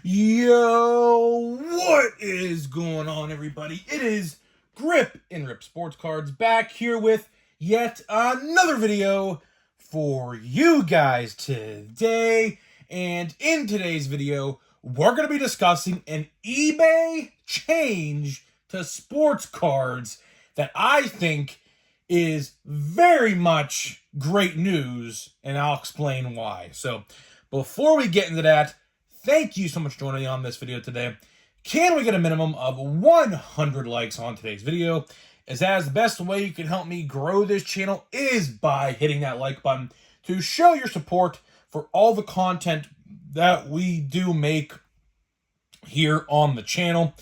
Yo, what is going on, everybody? It is Grip and Rip Sports Cards back here with yet another video for you guys today. And in today's video, we're going to be discussing an eBay change to sports cards that I think is very much great news, and I'll explain why. So, before we get into that, thank you so much for joining me on this video today. Can we get a minimum of 100 likes on today's video? As the best way you can help me grow this channel is by hitting that like button to show your support for all the content that we do make here on the channel.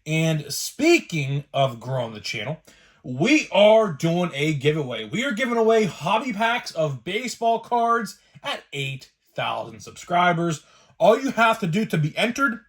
And speaking of growing the channel, we are doing a giveaway. We are giving away hobby packs of baseball cards at 8,000 subscribers. All you have to do to be entered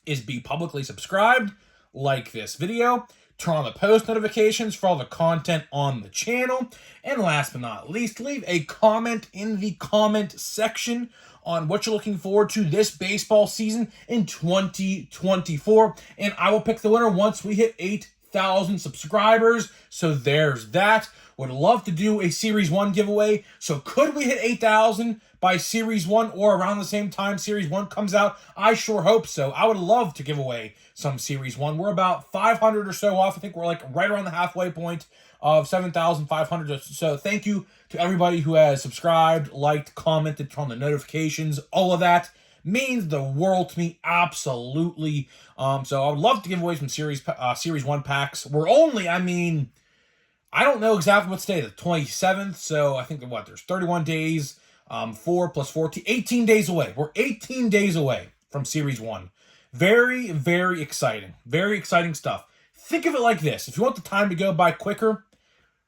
is be publicly subscribed, like this video, turn on the post notifications for all the content on the channel, and last but not least, leave a comment in the comment section on what you're looking forward to this baseball season in 2024, and I will pick the winner once we hit 8,000 subscribers. So there's that. Would love to do a Series 1 giveaway. So could we hit 8,000 by Series 1 or around the same time Series 1 comes out? I sure hope so. I would love to give away some Series 1. We're about 500 or so off. I think we're like right around the halfway point of 7,500. So thank you to everybody who has subscribed, liked, commented, turned on the notifications. All of that means the world to me, absolutely. So I would love to give away some Series 1 packs. We're only, I don't know exactly what's today, the 27th, so I think there's 31 days, 4 plus 14, 18 days away. We're 18 days away from Series 1. Very, very exciting. Very exciting stuff. Think of it like this. If you want the time to go by quicker,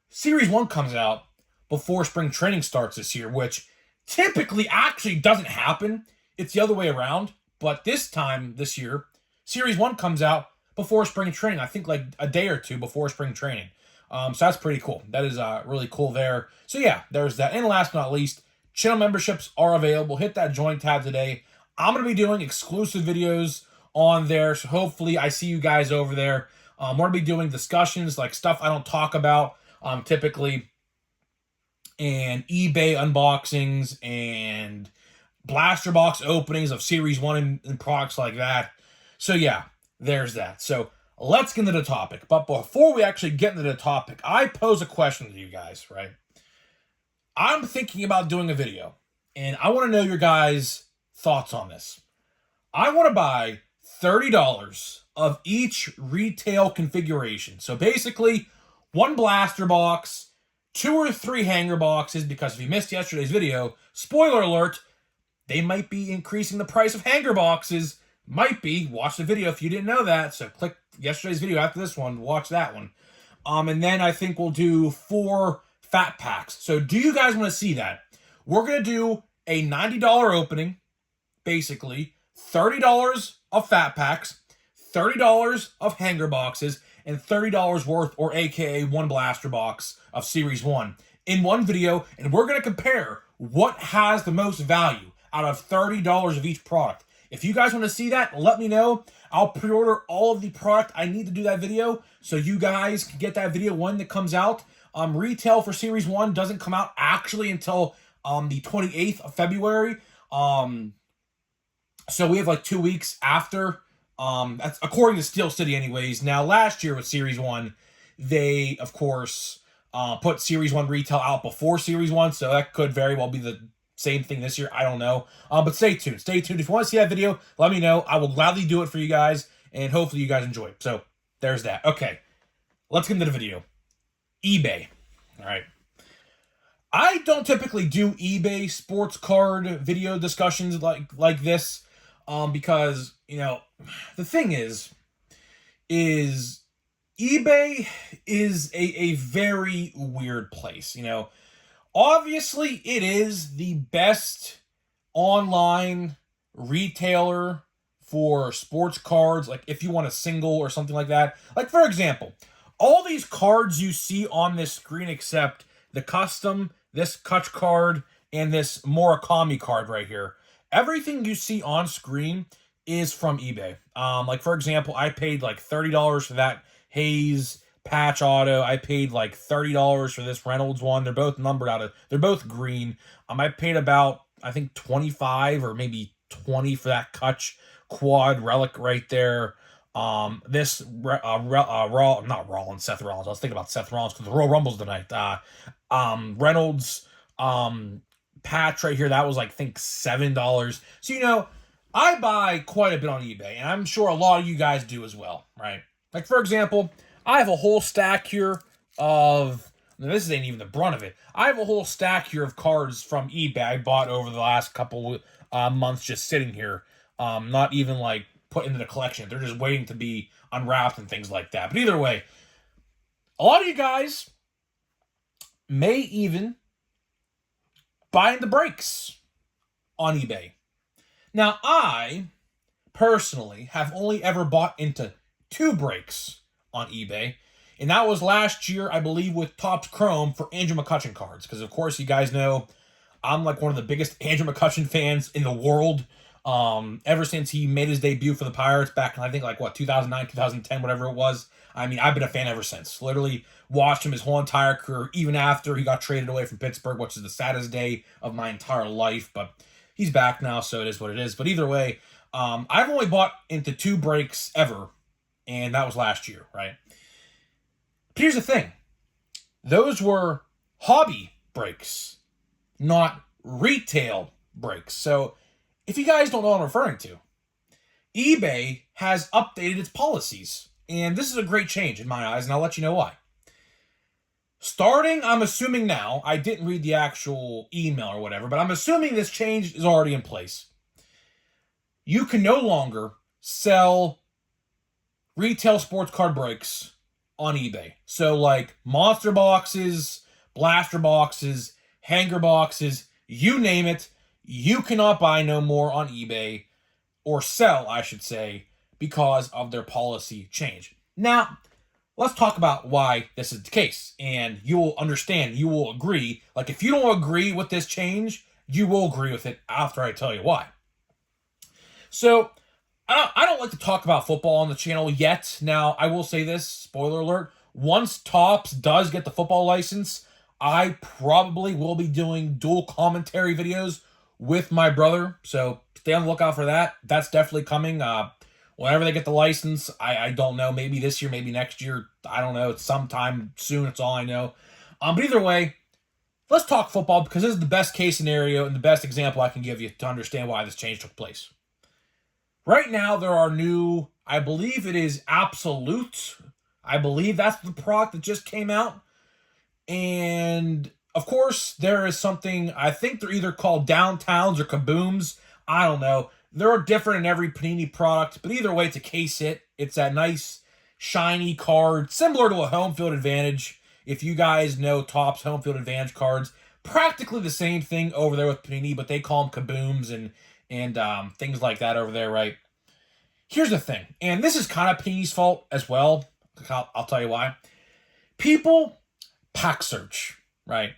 Series 1 comes out before spring training starts this year, which typically actually doesn't happen. It's the other way around, but this year, Series 1 comes out before spring training. I think like a day or two before spring training. So that's pretty cool. That is really cool there. So yeah, there's that. And last but not least, channel memberships are available. Hit that join tab today. I'm going to be doing exclusive videos on there. So hopefully I see you guys over there. We're going to be doing discussions, like stuff I don't talk about typically, and eBay unboxings and blaster box openings of Series 1 and products like that. So yeah, there's that. So let's get into the topic. But before we actually get into the topic, I pose a question to you guys, right? I'm thinking about doing a video, and I want to know your guys' thoughts on this. I want to buy $30 of each retail configuration. So basically, one blaster box, 2 or 3 hanger boxes, because if you missed yesterday's video, spoiler alert, they might be increasing the price of hanger boxes. Might be. Watch the video if you didn't know that. So click yesterday's video after this one. Watch that one. And then I think we'll do 4 fat packs. So do you guys want to see that? We're going to do a $90 opening, basically. $30 of fat packs, $30 of hanger boxes, and $30 worth, or AKA one blaster box of Series 1 in one video. And we're going to compare what has the most value out of $30 of each product. If you guys want to see that, let me know. I'll pre-order all of the product I need to do that video, so you guys can get that video when it comes out. Retail for Series 1 doesn't come out actually until the 28th of February. So we have like 2 weeks after. That's according to Steel City anyways. Now, last year with Series 1, they, of course, put Series 1 retail out before Series 1, so that could very well be the same thing this year. I don't know. But stay tuned. Stay tuned. If you want to see that video, let me know. I will gladly do it for you guys, and hopefully you guys enjoy it. So there's that. Okay, let's get into the video. eBay. All right. I don't typically do eBay sports card video discussions like this, because, you know, the thing is eBay is a very weird place, you know. Obviously, it is the best online retailer for sports cards. Like, if you want a single or something like that. Like, for example, all these cards you see on this screen except the custom, this Kutch card, and this Murakami card right here. Everything you see on screen is from eBay. Like for example, I paid like $30 for that Hayes patch auto. I paid like $30 for this Reynolds one. They're both numbered out of. They're both green. I paid about, I think, 25 or maybe 20 for that Kutch quad relic right there. This not Rollins, Seth Rollins. I was thinking about Seth Rollins because the Royal Rumble's tonight. Reynolds patch right here, that was like, I think, $7. So I buy quite a bit on eBay, and I'm sure a lot of you guys do as well, right? Like for example, I have a whole stack here of, this ain't even the brunt of it. I have a whole stack here of cards from eBay I bought over the last couple months just sitting here. Not even like put into the collection. They're just waiting to be unwrapped and things like that. But either way, a lot of you guys may even buy in the breaks on eBay. Now, I personally have only ever bought into 2 breaks on eBay, and that was last year, I believe, with Topps Chrome for Andrew McCutchen cards, because of course you guys know I'm like one of the biggest Andrew McCutchen fans in the world. Ever since he made his debut for the Pirates back in, I think, like, 2009, 2010, whatever it was. I mean, I've been a fan ever since. Literally watched him his whole entire career, even after he got traded away from Pittsburgh, which is the saddest day of my entire life. But he's back now, so it is what it is. But either way, I've only bought into 2 breaks ever, and that was last year, right? But here's the thing. Those were hobby breaks, not retail breaks. So if you guys don't know what I'm referring to, eBay has updated its policies, and this is a great change in my eyes, and I'll let you know why. Starting, I'm assuming now, I didn't read the actual email or whatever, but I'm assuming this change is already in place. You can no longer sell retail sports card breaks on eBay. So like monster boxes, blaster boxes, hanger boxes, you name it, you cannot buy no more on eBay, or sell, I should say, because of their policy change. Now, let's talk about why this is the case, and you will understand, you will agree. Like, if you don't agree with this change, you will agree with it after I tell you why. So, I don't like to talk about football on the channel yet. Now, I will say this, spoiler alert, once Topps does get the football license, I probably will be doing dual commentary videos with my brother, so stay on the lookout for that. That's definitely coming. Whenever they get the license, I don't know, maybe this year, maybe next year, I don't know, it's sometime soon, it's all I know. But either way, let's talk football, because this is the best case scenario and the best example I can give you to understand why this change took place. Right now, there are new, I believe it is Absolute. I believe that's the product that just came out. And of course, there is something, I think they're either called Downtowns or Kabooms. I don't know. They're different in every Panini product, but either way, it's a case hit. It's that nice, shiny card, similar to a Home Field Advantage. If you guys know Topps Home Field Advantage cards, practically the same thing over there with Panini, but they call them Kabooms and things like that over there, right? Here's the thing, and this is kind of Panini's fault as well. I'll tell you why. People pack search, right?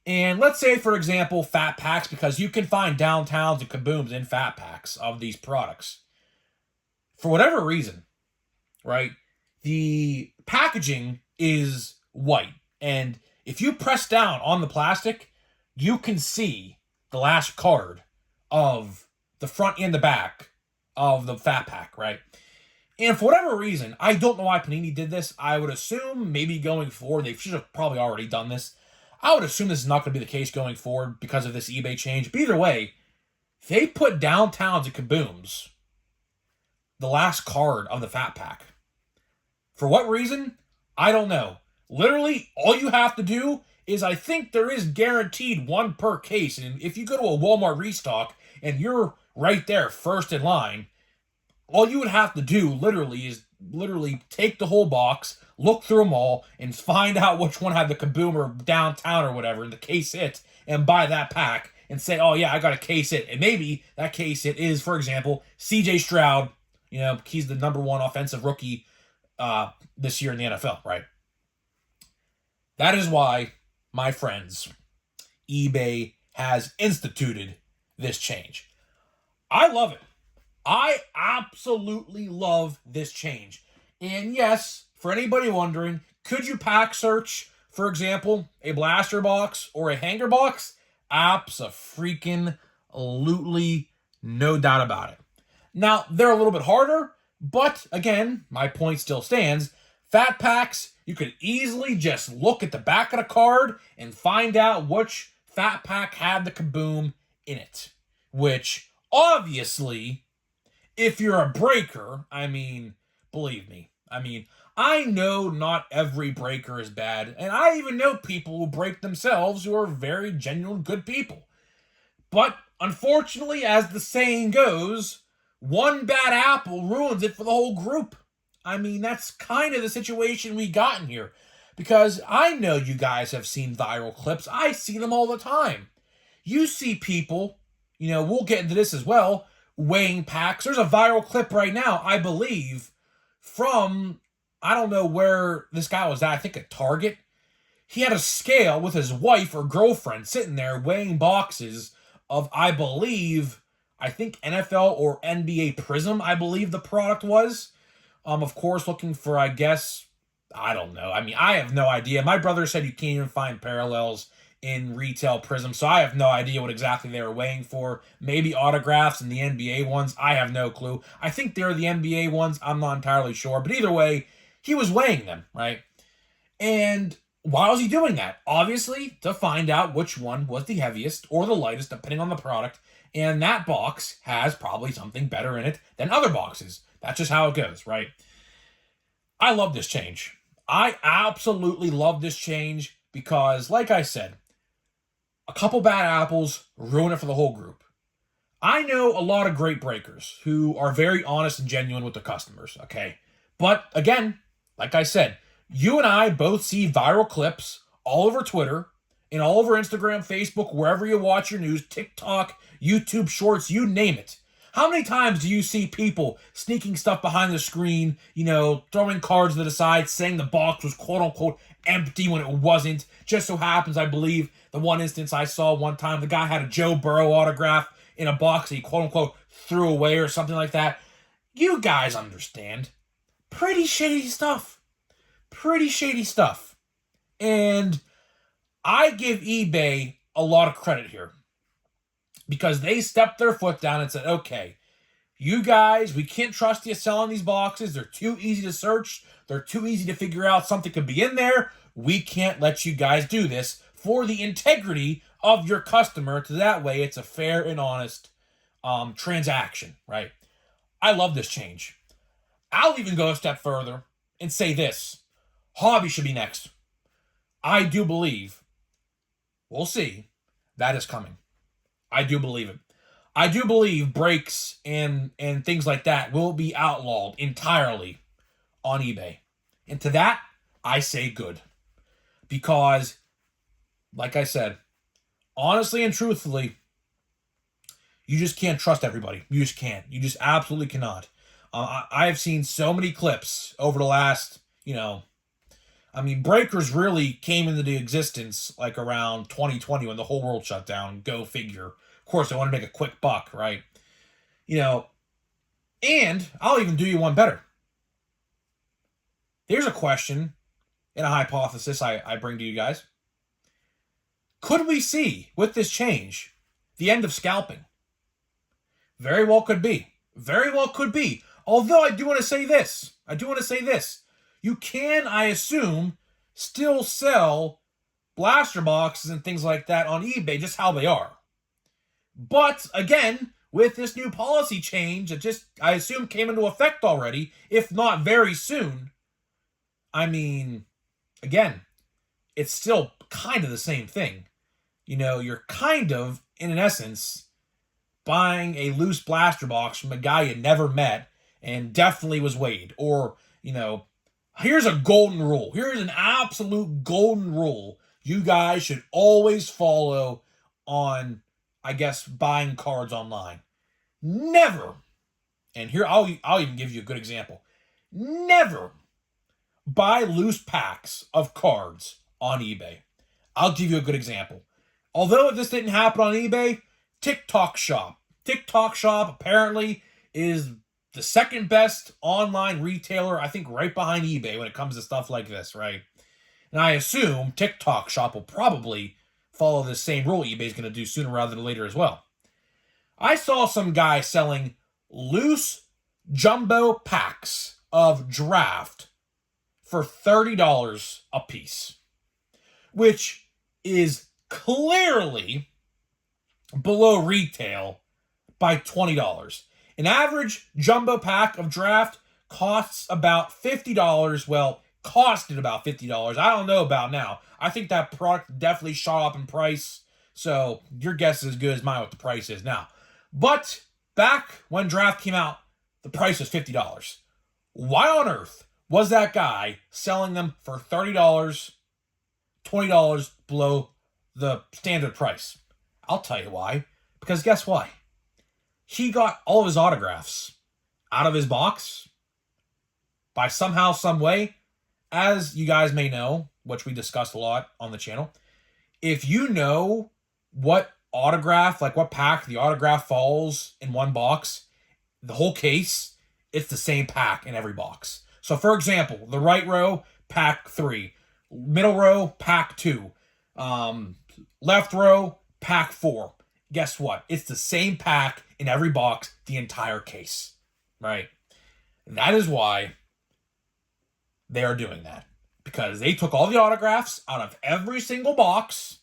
And let's say, for example, fat packs, because you can find Downtowns and Kabooms in fat packs of these products. For whatever reason, right, the packaging is white. And if you press down on the plastic, you can see the last card of the front and the back of the fat pack, right? And for whatever reason, I don't know why Panini did this. I would assume maybe going forward, they should have probably already done this. I would assume this is not going to be the case going forward because of this eBay change. But either way, they put Downtowns and Kabooms, the last card of the fat pack. For what reason? I don't know. Literally, all you have to do is, I think there is guaranteed one per case. And if you go to a Walmart restock and you're right there first in line, all you would have to do is take the whole box, look through them all, and find out which one had the Kaboom or Downtown or whatever, the case hit, and buy that pack and say, oh yeah, I got a case hit. And maybe that case hit is, for example, CJ Stroud. He's the #1 offensive rookie this year in the NFL, right? That is why, my friends, eBay has instituted this change. I love it. I absolutely love this change. And yes, for anybody wondering, could you pack search, for example, a blaster box or a hanger box? Abso-freaking-lutely, no doubt about it. Now, they're a little bit harder, but again, my point still stands. Fat packs, you could easily just look at the back of the card and find out which fat pack had the kaboom in it. Which, obviously, if you're a breaker, believe me. I know not every breaker is bad, and I even know people who break themselves who are very genuine good people. But unfortunately, as the saying goes, one bad apple ruins it for the whole group. That's kind of the situation we got in here. Because I know you guys have seen viral clips. I see them all the time. You see people, we'll get into this as well, weighing packs. There's a viral clip right now, I believe, from, I don't know where this guy was at, I think at Target. He had a scale with his wife or girlfriend sitting there weighing boxes of, I think NFL or NBA Prism, I believe the product was. Of course, looking for, I guess, I don't know. I have no idea. My brother said you can't even find parallels in retail Prism, so I have no idea what exactly they were weighing for. Maybe autographs and the NBA ones. I have no clue. I think they're the NBA ones. I'm not entirely sure. But either way, he was weighing them, right? And why was he doing that? Obviously, to find out which one was the heaviest or the lightest, depending on the product. And that box has probably something better in it than other boxes. That's just how it goes, right? I love this change. I absolutely love this change because, like I said, a couple bad apples ruin it for the whole group. I know a lot of great breakers who are very honest and genuine with their customers, okay? But again, like I said, you and I both see viral clips all over Twitter and all over Instagram, Facebook, wherever you watch your news, TikTok, YouTube Shorts, you name it. How many times do you see people sneaking stuff behind the screen, throwing cards to the side, saying the box was quote-unquote empty when it wasn't? Just so happens, I believe, the one instance I saw one time, the guy had a Joe Burrow autograph in a box that he quote-unquote threw away or something like that. You guys understand. Pretty shady stuff. Pretty shady stuff. And I give eBay a lot of credit here. Because they stepped their foot down and said, okay, you guys, we can't trust you selling these boxes. They're too easy to search. They're too easy to figure out something could be in there. We can't let you guys do this for the integrity of your customer. So that way it's a fair and honest transaction, right? I love this change. I'll even go a step further and say this. Hobby should be next. I do believe, we'll see, that is coming. I do believe it. I do believe breaks and things like that will be outlawed entirely on eBay. And to that, I say good. Because, like I said, honestly and truthfully, you just can't trust everybody. You just can't. You just absolutely cannot. I've seen so many clips over the last, breakers really came into existence like around 2020 when the whole world shut down. Go figure. Of course, they want to make a quick buck, right? And I'll even do you one better. Here's a question and a hypothesis I bring to you guys. Could we see, with this change, the end of scalping? Very well could be. Very well could be. Although I do want to say this. You can, I assume, still sell blaster boxes and things like that on eBay just how they are. But, again, with this new policy change that just, I assume, came into effect already, if not very soon, again, it's still kind of the same thing. You're kind of, in an essence, buying a loose blaster box from a guy you never met and definitely was weighed. Or, here's a golden rule. Here's an absolute golden rule you guys should always follow on, I guess, buying cards online. Never, and here I'll even give you a good example. Never buy loose packs of cards on eBay. I'll give you a good example. Although this didn't happen on eBay, TikTok Shop apparently is the second best online retailer, I think right behind eBay when it comes to stuff like this, right? And I assume TikTok Shop will probably follow the same rule eBay's going to do sooner rather than later as well. I saw some guy selling loose jumbo packs of draft for $30 a piece, which is clearly below retail by $20. An average jumbo pack of draft costs about $50. Well, costed about $50. I don't know about now. I think that product definitely shot up in price, so your guess is as good as mine what the price is now. But back when draft came out, the price was $50. Why on earth was that guy selling them for $30, $20 below the standard price? I'll tell you why. Because guess what? He got all of his autographs out of his box by somehow, some way. As you guys may know, which we discussed a lot on the channel, if you know what autograph, like what pack the autograph falls in one box, the whole case, it's the same pack in every box. So for example, the right row, pack 3. Middle row, pack 2. Left row, pack 4. Guess what? It's the same pack in every box, the entire case. Right? That is why they are doing that. Because they took all the autographs out of every single box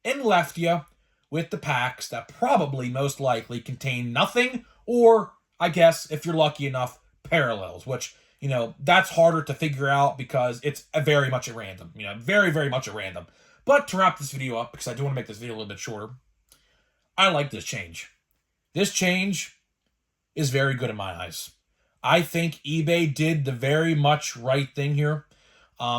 and left you with the packs that probably most likely contain nothing, or I guess if you're lucky enough, parallels, which, you know, that's harder to figure out because it's very much at random, you know, very, very much at random. But to wrap this video up, because I do want to make this video a little bit shorter, I like this change. This change is very good in my eyes. I think eBay did the very much right thing here.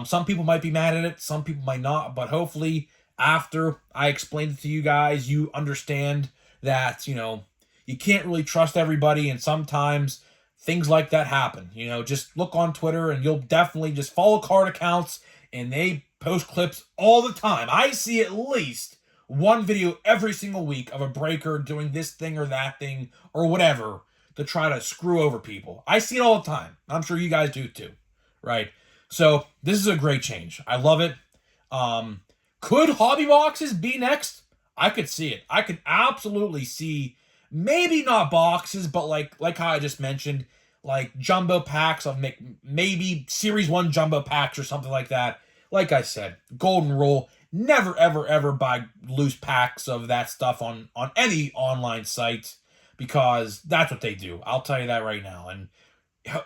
Some people might be mad at it, some people might not, but hopefully after I explained it to you guys, you understand that, you know, you can't really trust everybody, and sometimes things like that happen. You know, just look on Twitter and you'll definitely just follow card accounts, and they post clips all the time. I see at least one video every single week of a breaker doing this thing or that thing or whatever to try to screw over people. I see it all the time. I'm sure you guys do too, right? So this is a great change. I love it. Could hobby boxes be next? I could see it. I could absolutely see, maybe not boxes, but like how I just mentioned, like jumbo packs of maybe Series 1 jumbo packs or something like that. Like I said, golden rule, never, ever, ever buy loose packs of that stuff on any online site, because that's what they do. I'll tell you that right now. And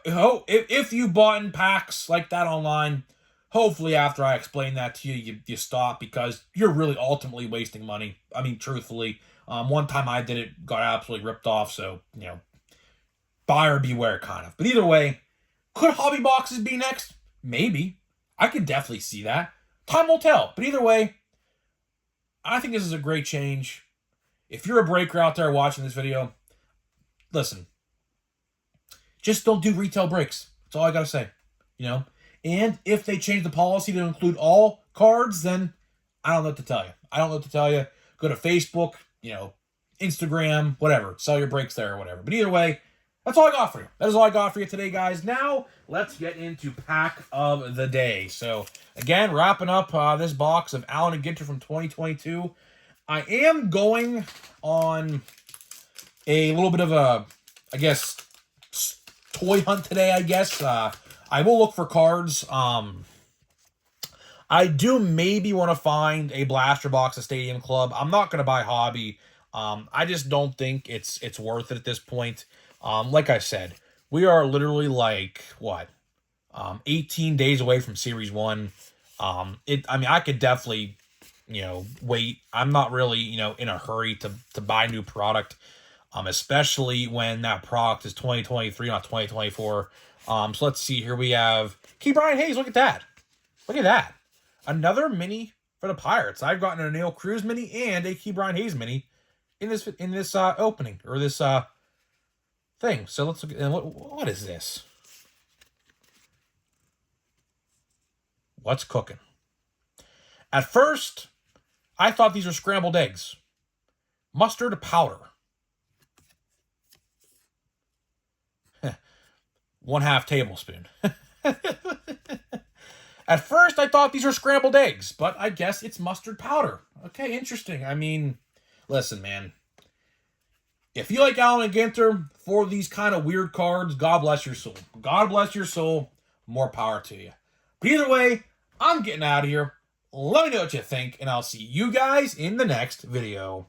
if you bought in packs like that online, hopefully after I explain that to you, you stop, because you're really ultimately wasting money. I mean, truthfully, one time I did it, got absolutely ripped off, so, you know, buyer beware kind of. But either way, could hobby boxes be next? Maybe. I could definitely see that. Time will tell. But either way, I think this is a great change. If you're a breaker out there watching this video, listen, just don't do retail breaks. That's all I gotta say, you know? And if they change the policy to include all cards, then I don't know what to tell you. I don't know what to tell you. Go to Facebook, you know, Instagram, whatever. Sell your breaks there or whatever. But either way, that's all I got for you. That is all I got for you today, guys. Now, let's get into pack of the day. So, again, wrapping up this box of Allen and Ginter from 2022. I am going on a little bit of a, I guess, toy hunt today, I guess. I will look for cards. I do maybe want to find a blaster box at Stadium Club. I'm not going to buy hobby. I just don't think it's worth it at this point. Like I said, we are literally like, what, 18 days away from Series 1. I mean, I could definitely, you know, wait. I'm not really, you know, in a hurry to buy new product, especially when that product is 2023, not 2024. So let's see. Here we have Ke'Bryan Hayes. Look at that. Look at that. Another mini for the Pirates. I've gotten a Neil Cruz mini and a Ke'Bryan Hayes mini in this opening, or this thing. So let's look at what is this? What's cooking? At first, I thought these were scrambled eggs. Mustard powder. 1/2 tablespoon. At first, I thought these were scrambled eggs, but I guess it's mustard powder. Okay, interesting. I mean, listen, man. If you like Allen Ginter for these kind of weird cards, God bless your soul. God bless your soul. More power to you. But either way, I'm getting out of here. Let me know what you think, and I'll see you guys in the next video.